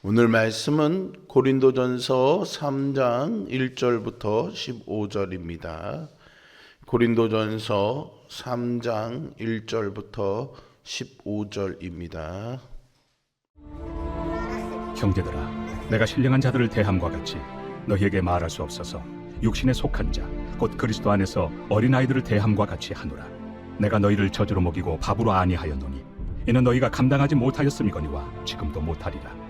오늘 말씀은 고린도전서 3장 1절부터 15절입니다. 고린도전서 3장 1절부터 15절입니다. 형제들아, 내가 신령한 자들을 대함과 같이 너희에게 말할 수 없어서 육신에 속한 자, 곧 그리스도 안에서 어린아이들을 대함과 같이 하노라. 내가 너희를 저주로 먹이고 밥으로 아니하였노니 이는 너희가 감당하지 못하였음이거니와 지금도 못하리라.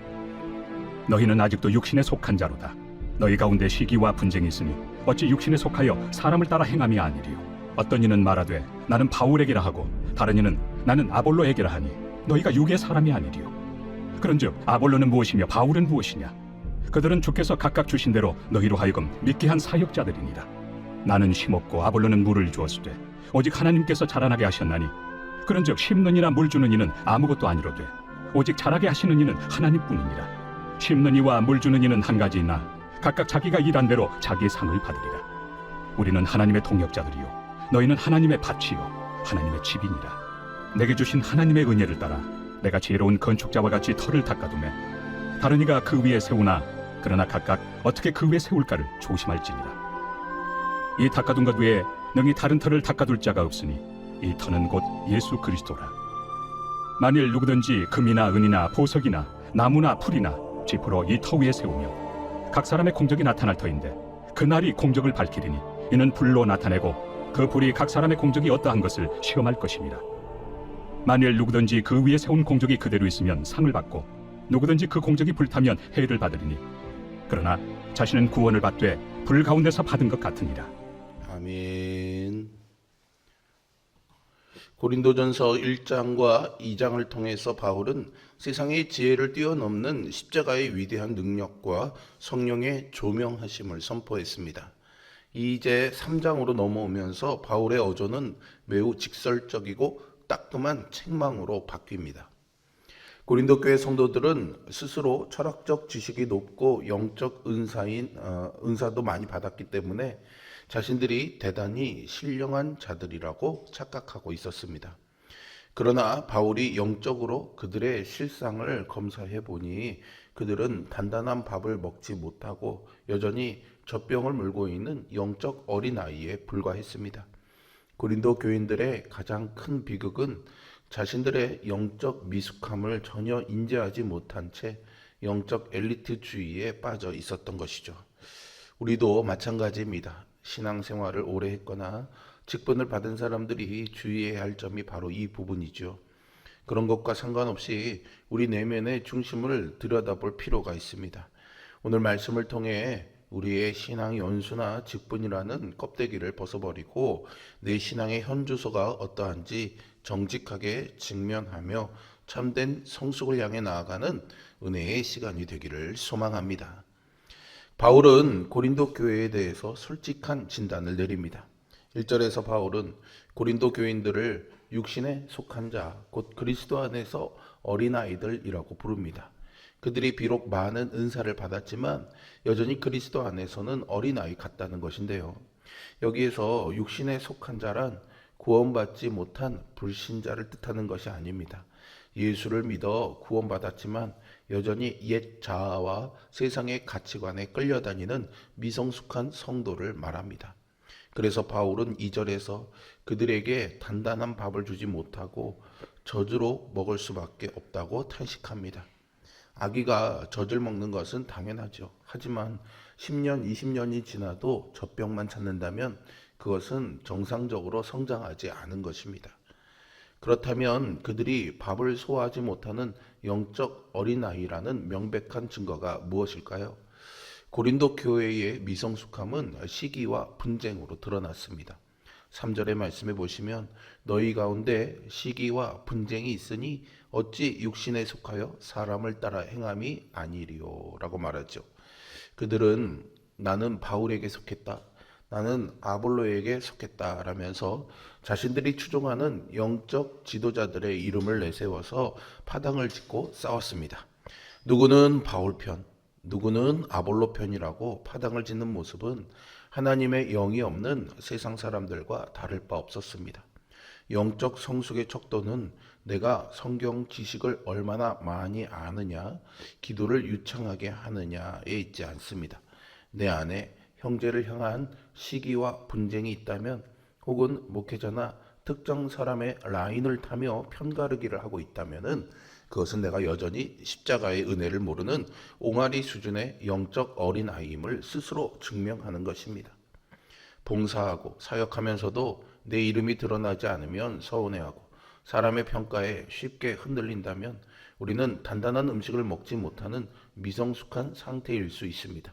너희는 아직도 육신에 속한 자로다. 너희 가운데 시기와 분쟁이 있으니 어찌 육신에 속하여 사람을 따라 행함이 아니리요. 어떤 이는 말하되 나는 바울에게라 하고 다른 이는 나는 아볼로에게라 하니 너희가 육의 사람이 아니리요. 그런즉 아볼로는 무엇이며 바울은 무엇이냐? 그들은 주께서 각각 주신 대로 너희로 하여금 믿게 한 사역자들이니라. 나는 심었고 아볼로는 물을 주었으되 오직 하나님께서 자라나게 하셨나니 그런즉 심는 이나 물 주는 이는 아무것도 아니로되 오직 자라게 하시는 이는 하나님뿐이니라. 심는 이와 물 주는 이는 한 가지이나 각각 자기가 일한 대로 자기의 상을 받으리라. 우리는 하나님의 동역자들이요 너희는 하나님의 밭이요 하나님의 집이니라. 내게 주신 하나님의 은혜를 따라 내가 지혜로운 건축자와 같이 터를 닦아두매 다른 이가 그 위에 세우나 그러나 각각 어떻게 그 위에 세울까를 조심할지니라. 이 닦아둔 것 외에 능히 다른 터를 닦아둘 자가 없으니 이 터는 곧 예수 그리스도라. 만일 누구든지 금이나 은이나 보석이나 나무나 풀이나 지프로 이 터 위에 세우며 각 사람의 공적이 나타날 터인데 그날이 공적을 밝히리니 이는 불로 나타내고 그 불이 각 사람의 공적이 어떠한 것을 시험할 것입니다. 만일 누구든지 그 위에 세운 공적이 그대로 있으면 상을 받고 누구든지 그 공적이 불타면 해를 받으리니 그러나 자신은 구원을 받되 불 가운데서 받은 것 같으니라. 아멘. 고린도전서 1장과 2장을 통해서 바울은 세상의 지혜를 뛰어넘는 십자가의 위대한 능력과 성령의 조명하심을 선포했습니다. 이제 3장으로 넘어오면서 바울의 어조는 매우 직설적이고 따끔한 책망으로 바뀝니다. 고린도 교회 성도들은 스스로 철학적 지식이 높고 영적 은사도 많이 받았기 때문에 자신들이 대단히 신령한 자들이라고 착각하고 있었습니다. 그러나 바울이 영적으로 그들의 실상을 검사해 보니 그들은 단단한 밥을 먹지 못하고 여전히 젖병을 물고 있는 영적 어린아이에 불과했습니다. 고린도 교인들의 가장 큰 비극은 자신들의 영적 미숙함을 전혀 인지하지 못한 채 영적 엘리트주의에 빠져 있었던 것이죠. 우리도 마찬가지입니다. 신앙생활을 오래 했거나 직분을 받은 사람들이 주의해야 할 점이 바로 이 부분이죠. 그런 것과 상관없이 우리 내면의 중심을 들여다볼 필요가 있습니다. 오늘 말씀을 통해 우리의 신앙 연수나 직분이라는 껍데기를 벗어버리고 내 신앙의 현주소가 어떠한지 정직하게 직면하며 참된 성숙을 향해 나아가는 은혜의 시간이 되기를 소망합니다. 바울은 고린도 교회에 대해서 솔직한 진단을 내립니다. 1절에서 바울은 고린도 교인들을 육신에 속한 자, 곧 그리스도 안에서 어린아이들이라고 부릅니다. 그들이 비록 많은 은사를 받았지만 여전히 그리스도 안에서는 어린아이 같다는 것인데요. 여기에서 육신에 속한 자란 구원받지 못한 불신자를 뜻하는 것이 아닙니다. 예수를 믿어 구원받았지만 여전히 옛 자아와 세상의 가치관에 끌려다니는 미성숙한 성도를 말합니다. 그래서 바울은 2절에서 그들에게 단단한 밥을 주지 못하고 젖으로 먹을 수밖에 없다고 탄식합니다. 아기가 젖을 먹는 것은 당연하죠. 하지만 10년, 20년이 지나도 젖병만 찾는다면 그것은 정상적으로 성장하지 않은 것입니다. 그렇다면 그들이 밥을 소화하지 못하는 영적 어린아이라는 명백한 증거가 무엇일까요? 고린도 교회의 미성숙함은 시기와 분쟁으로 드러났습니다. 3절의 말씀에 보시면 너희 가운데 시기와 분쟁이 있으니 어찌 육신에 속하여 사람을 따라 행함이 아니리요 라고 말하죠. 그들은 나는 바울에게 속했다, 나는 아볼로에게 속했다 라면서 자신들이 추종하는 영적 지도자들의 이름을 내세워서 파당을 짓고 싸웠습니다. 누구는 바울 편, 누구는 아볼로 편이라고 파당을 짓는 모습은 하나님의 영이 없는 세상 사람들과 다를 바 없었습니다. 영적 성숙의 척도는 내가 성경 지식을 얼마나 많이 아느냐, 기도를 유창하게 하느냐에 있지 않습니다. 내 안에 형제를 향한 시기와 분쟁이 있다면, 혹은 목회자나 특정 사람의 라인을 타며 편가르기를 하고 있다면은, 그것은 내가 여전히 십자가의 은혜를 모르는 옹알이 수준의 영적 어린아이임을 스스로 증명하는 것입니다. 봉사하고 사역하면서도 내 이름이 드러나지 않으면 서운해하고 사람의 평가에 쉽게 흔들린다면 우리는 단단한 음식을 먹지 못하는 미성숙한 상태일 수 있습니다.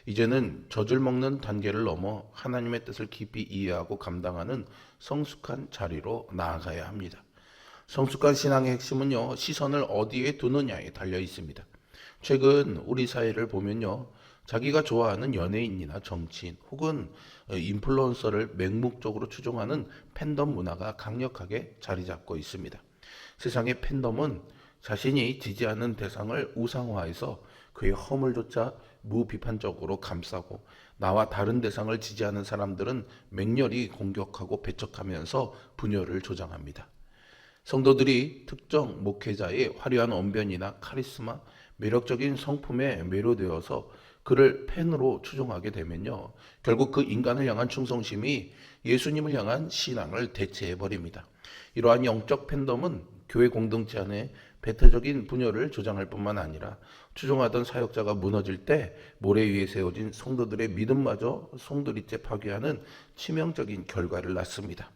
이제는 젖을 먹는 단계를 넘어 하나님의 뜻을 깊이 이해하고 감당하는 성숙한 자리로 나아가야 합니다. 성숙한 신앙의 핵심은요, 시선을 어디에 두느냐에 달려 있습니다. 최근 우리 사회를 보면요, 자기가 좋아하는 연예인이나 정치인 혹은 인플루언서를 맹목적으로 추종하는 팬덤 문화가 강력하게 자리 잡고 있습니다. 세상의 팬덤은 자신이 지지하는 대상을 우상화해서 그의 허물조차 무비판적으로 감싸고, 나와 다른 대상을 지지하는 사람들은 맹렬히 공격하고 배척하면서 분열을 조장합니다. 성도들이 특정 목회자의 화려한 언변이나 카리스마, 매력적인 성품에 매료되어서 그를 팬으로 추종하게 되면요, 결국 그 인간을 향한 충성심이 예수님을 향한 신앙을 대체해버립니다. 이러한 영적 팬덤은 교회 공동체 안에 배타적인 분열을 조장할 뿐만 아니라 추종하던 사역자가 무너질 때 모래 위에 세워진 성도들의 믿음마저 송두리째 파괴하는 치명적인 결과를 낳습니다.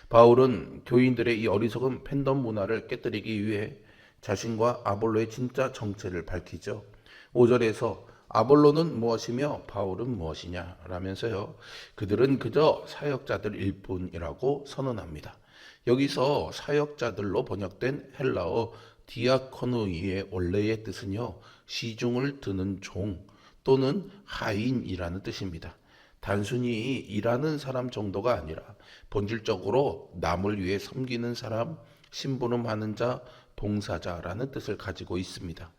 바울은 교인들의 이 어리석은 팬덤 문화를 깨뜨리기 위해 자신과 아볼로의 진짜 정체를 밝히죠. 5절에서 아볼로는 무엇이며 바울은 무엇이냐 라면서요, 그들은 그저 사역자들일 뿐이라고 선언합니다. 여기서 사역자들로 번역된 헬라어 디아코노이의 원래의 뜻은요, 시중을 드는 종 또는 하인이라는 뜻입니다. 단순히 일하는 사람 정도가 아니라 본질적으로 남을 위해 섬기는 사람, 심부름하는 자, 봉사자라는 뜻을 가지고 있습니다.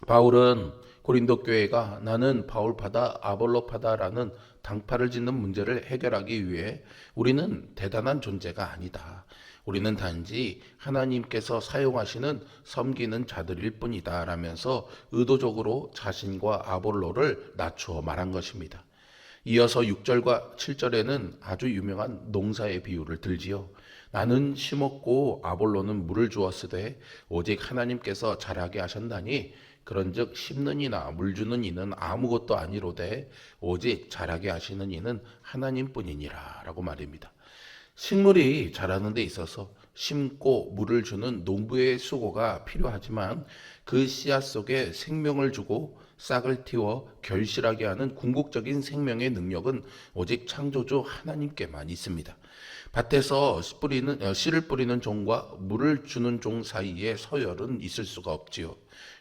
바울은 고린도 교회가 나는 바울파다 아볼로파다라는 당파를 짓는 문제를 해결하기 위해 우리는 대단한 존재가 아니다, 우리는 단지 하나님께서 사용하시는 섬기는 자들일 뿐이다 라면서 의도적으로 자신과 아볼로를 낮추어 말한 것입니다. 이어서 6절과 7절에는 아주 유명한 농사의 비유를 들지요. 나는 심었고 아볼로는 물을 주었으되 오직 하나님께서 자라게 하셨나니 그런즉 심는 이나 물 주는 이는 아무것도 아니로되 오직 자라게 하시는 이는 하나님뿐이니라 라고 말입니다. 식물이 자라는 데 있어서 심고 물을 주는 농부의 수고가 필요하지만 그 씨앗 속에 생명을 주고 싹을 틔워 결실하게 하는 궁극적인 생명의 능력은 오직 창조주 하나님께만 있습니다. 밭에서 씨를 뿌리는 종과 물을 주는 종 사이에 서열은 있을 수가 없지요.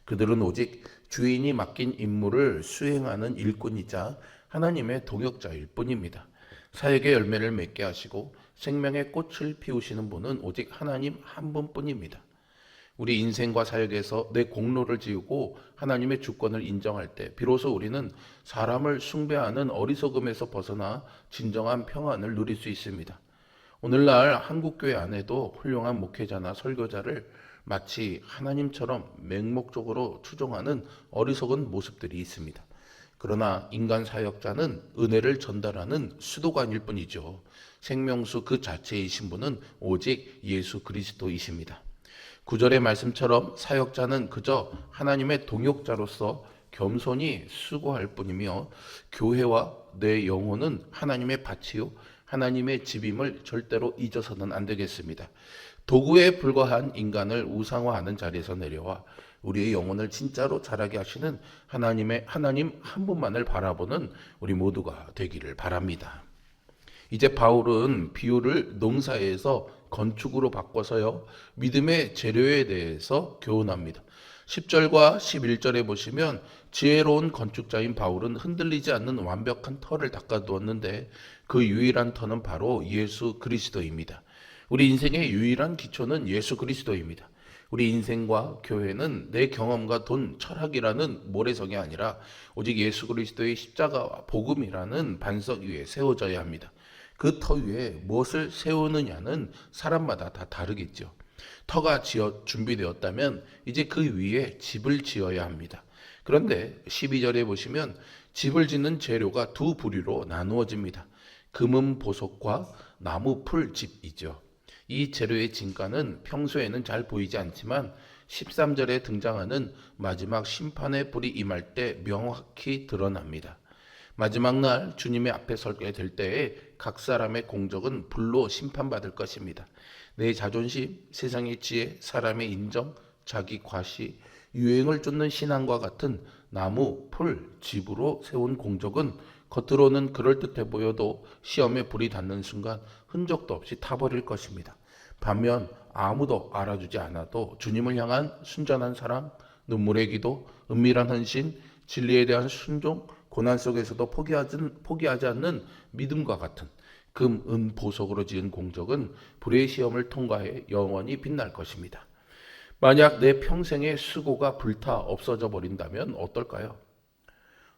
그들은 오직 주인이 맡긴 임무를 수행하는 일꾼이자 하나님의 동역자일 뿐입니다. 사역의 열매를 맺게 하시고 생명의 꽃을 피우시는 분은 오직 하나님 한 분뿐입니다. 우리 인생과 사역에서 내 공로를 지우고 하나님의 주권을 인정할 때 비로소 우리는 사람을 숭배하는 어리석음에서 벗어나 진정한 평안을 누릴 수 있습니다. 오늘날 한국교회 안에도 훌륭한 목회자나 설교자를 마치 하나님처럼 맹목적으로 추종하는 어리석은 모습들이 있습니다. 그러나 인간 사역자는 은혜를 전달하는 수도관일 뿐이죠. 생명수 그 자체이신 분은 오직 예수 그리스도이십니다. 9절의 말씀처럼 사역자는 그저 하나님의 동역자로서 겸손히 수고할 뿐이며 교회와 내 영혼은 하나님의 밭이요 하나님의 집임을 절대로 잊어서는 안 되겠습니다. 도구에 불과한 인간을 우상화하는 자리에서 내려와 우리의 영혼을 진짜로 자라게 하시는 하나님 한 분만을 바라보는 우리 모두가 되기를 바랍니다. 이제 바울은 비유를 농사에서 건축으로 바꿔서요, 믿음의 재료에 대해서 교훈합니다. 10절과 11절에 보시면 지혜로운 건축자인 바울은 흔들리지 않는 완벽한 터를 닦아두었는데 그 유일한 터는 바로 예수 그리스도입니다. 우리 인생의 유일한 기초는 예수 그리스도입니다. 우리 인생과 교회는 내 경험과 돈, 철학이라는 모래성이 아니라 오직 예수 그리스도의 십자가와 복음이라는 반석 위에 세워져야 합니다. 그 터 위에 무엇을 세우느냐는 사람마다 다 다르겠죠. 터가 준비되었다면 이제 그 위에 집을 지어야 합니다. 그런데 12절에 보시면 집을 짓는 재료가 두 부류로 나누어집니다. 금은 보석과 나무 풀집이죠. 이 재료의 진가는 평소에는 잘 보이지 않지만 13절에 등장하는 마지막 심판의 불이 임할 때 명확히 드러납니다. 마지막 날 주님의 앞에 서게 될 때에 각 사람의 공적은 불로 심판받을 것입니다. 내 자존심, 세상의 지혜, 사람의 인정, 자기 과시, 유행을 쫓는 신앙과 같은 나무, 풀, 집으로 세운 공적은 겉으로는 그럴듯해 보여도 시험에 불이 닿는 순간 흔적도 없이 타버릴 것입니다. 반면 아무도 알아주지 않아도 주님을 향한 순전한 사랑, 눈물의 기도, 은밀한 헌신, 진리에 대한 순종, 고난 속에서도 포기하지 않는 믿음과 같은 금, 은, 보석으로 지은 공적은 불의 시험을 통과해 영원히 빛날 것입니다. 만약 내 평생의 수고가 불타 없어져 버린다면 어떨까요?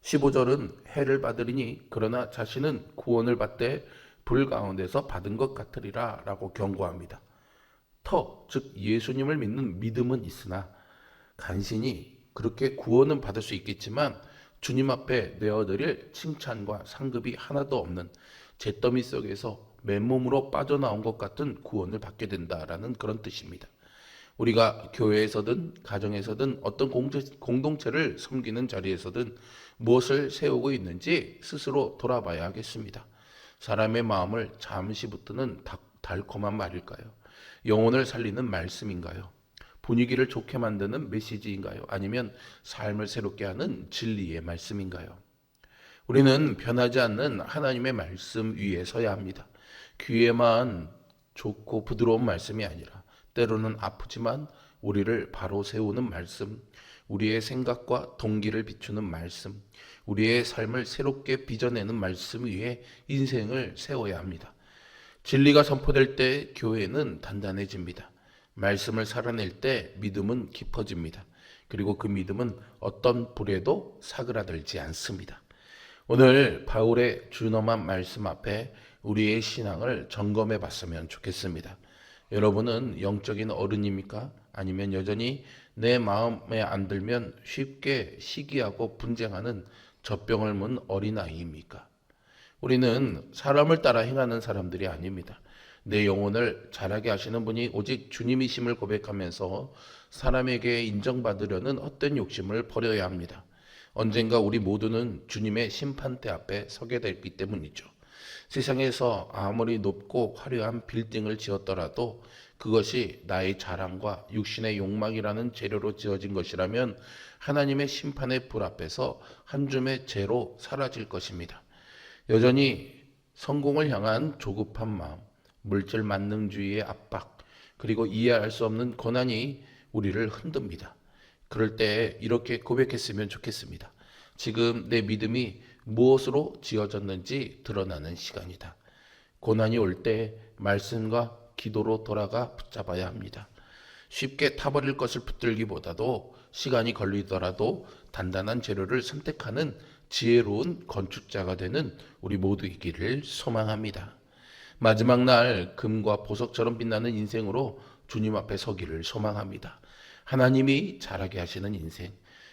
15절은 해를 받으리니 그러나 자신은 구원을 받되 불 가운데서 받은 것 같으리라 라고 경고합니다. 즉 예수님을 믿는 믿음은 있으나 간신히 그렇게 구원은 받을 수 있겠지만 주님 앞에 내어드릴 칭찬과 상급이 하나도 없는 잿더미 속에서 맨몸으로 빠져나온 것 같은 구원을 받게 된다라는 그런 뜻입니다. 우리가 교회에서든 가정에서든 어떤 공동체를 섬기는 자리에서든 무엇을 세우고 있는지 스스로 돌아봐야 하겠습니다. 사람의 마음을 잠시 붙드는 달콤한 말일까요? 영혼을 살리는 말씀인가요? 분위기를 좋게 만드는 메시지인가요? 아니면 삶을 새롭게 하는 진리의 말씀인가요? 우리는 변하지 않는 하나님의 말씀 위에 서야 합니다. 귀에만 좋고 부드러운 말씀이 아니라 때로는 아프지만 우리를 바로 세우는 말씀, 우리의 생각과 동기를 비추는 말씀, 우리의 삶을 새롭게 빚어내는 말씀 위에 인생을 세워야 합니다. 진리가 선포될 때 교회는 단단해집니다. 말씀을 살아낼 때 믿음은 깊어집니다. 그리고 그 믿음은 어떤 불에도 사그라들지 않습니다. 오늘 바울의 준엄한 말씀 앞에 우리의 신앙을 점검해 봤으면 좋겠습니다. 여러분은 영적인 어른입니까? 아니면 여전히 내 마음에 안 들면 쉽게 시기하고 분쟁하는 젖병을 문 어린아이입니까? 우리는 사람을 따라 행하는 사람들이 아닙니다. 내 영혼을 자라게 하시는 분이 오직 주님이심을 고백하면서 사람에게 인정받으려는 헛된 욕심을 버려야 합니다. 언젠가 우리 모두는 주님의 심판대 앞에 서게 되기 때문이죠. 세상에서 아무리 높고 화려한 빌딩을 지었더라도 그것이 나의 자랑과 육신의 욕망이라는 재료로 지어진 것이라면 하나님의 심판의 불 앞에서 한 줌의 재로 사라질 것입니다. 여전히 성공을 향한 조급한 마음, 물질 만능주의의 압박, 그리고 이해할 수 없는 고난이 우리를 흔듭니다. 그럴 때 이렇게 고백했으면 좋겠습니다. 지금 내 믿음이 무엇으로 지어졌는지 드러나는 시간이다. 고난이 올 때 말씀과 기도로 돌아가 붙잡아야 합니다. 쉽게 타버릴 것을 붙들기보다도 시간이 걸리더라도 단단한 재료를 선택하는 지혜로운 건축자가 되는 우리 모두이기를 소망합니다. 마지막 날 금과 보석처럼 빛나는 인생으로 주님 앞에 서기를 소망합니다. 하나님이 자라게 하시는 인생,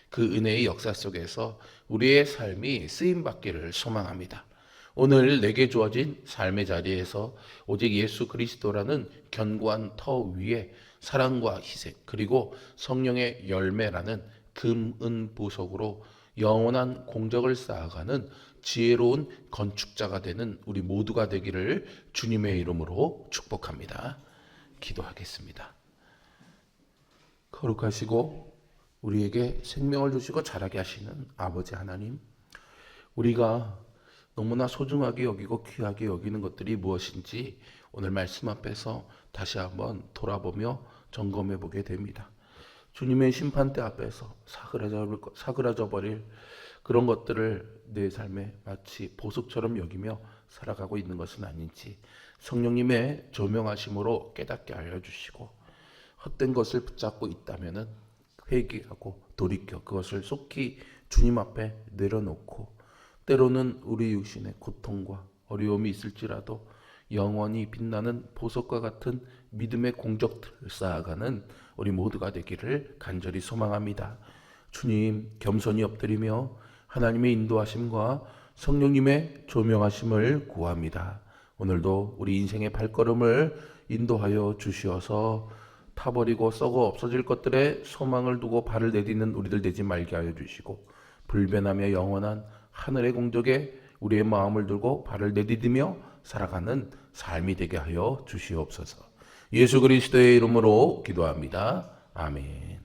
그 은혜의 역사 속에서 우리의 삶이 쓰임받기를 소망합니다. 오늘 내게 주어진 삶의 자리에서 오직 예수 그리스도라는 견고한 터 위에 사랑과 희생 그리고 성령의 열매라는 금, 은, 보석으로 영원한 공적을 쌓아가는 지혜로운 건축자가 되는 우리 모두가 되기를 주님의 이름으로 축복합니다. 기도하겠습니다. 거룩하시고 우리에게 생명을 주시고 자라게 하시는 아버지 하나님, 우리가 너무나 소중하게 여기고 귀하게 여기는 것들이 무엇인지 오늘 말씀 앞에서 다시 한번 돌아보며 점검해 보게 됩니다. 주님의 심판대 앞에서 사그라져 버릴 그런 것들을 내 삶에 마치 보석처럼 여기며 살아가고 있는 것은 아닌지 성령님의 조명하심으로 깨닫게 알려주시고, 헛된 것을 붙잡고 있다면 회개하고 돌이켜 그것을 속히 주님 앞에 내려놓고, 때로는 우리 육신의 고통과 어려움이 있을지라도 영원히 빛나는 보석과 같은 믿음의 공적들을 쌓아가는 우리 모두가 되기를 간절히 소망합니다. 주님, 겸손히 엎드리며 하나님의 인도하심과 성령님의 조명하심을 구합니다. 오늘도 우리 인생의 발걸음을 인도하여 주시어서 타버리고 썩어 없어질 것들에 소망을 두고 발을 내딛는 우리들 되지 말게 하여 주시고, 불변하며 영원한 하늘의 공적에 우리의 마음을 두고 발을 내디디며 살아가는 삶이 되게 하여 주시옵소서. 예수 그리스도의 이름으로 기도합니다. 아멘.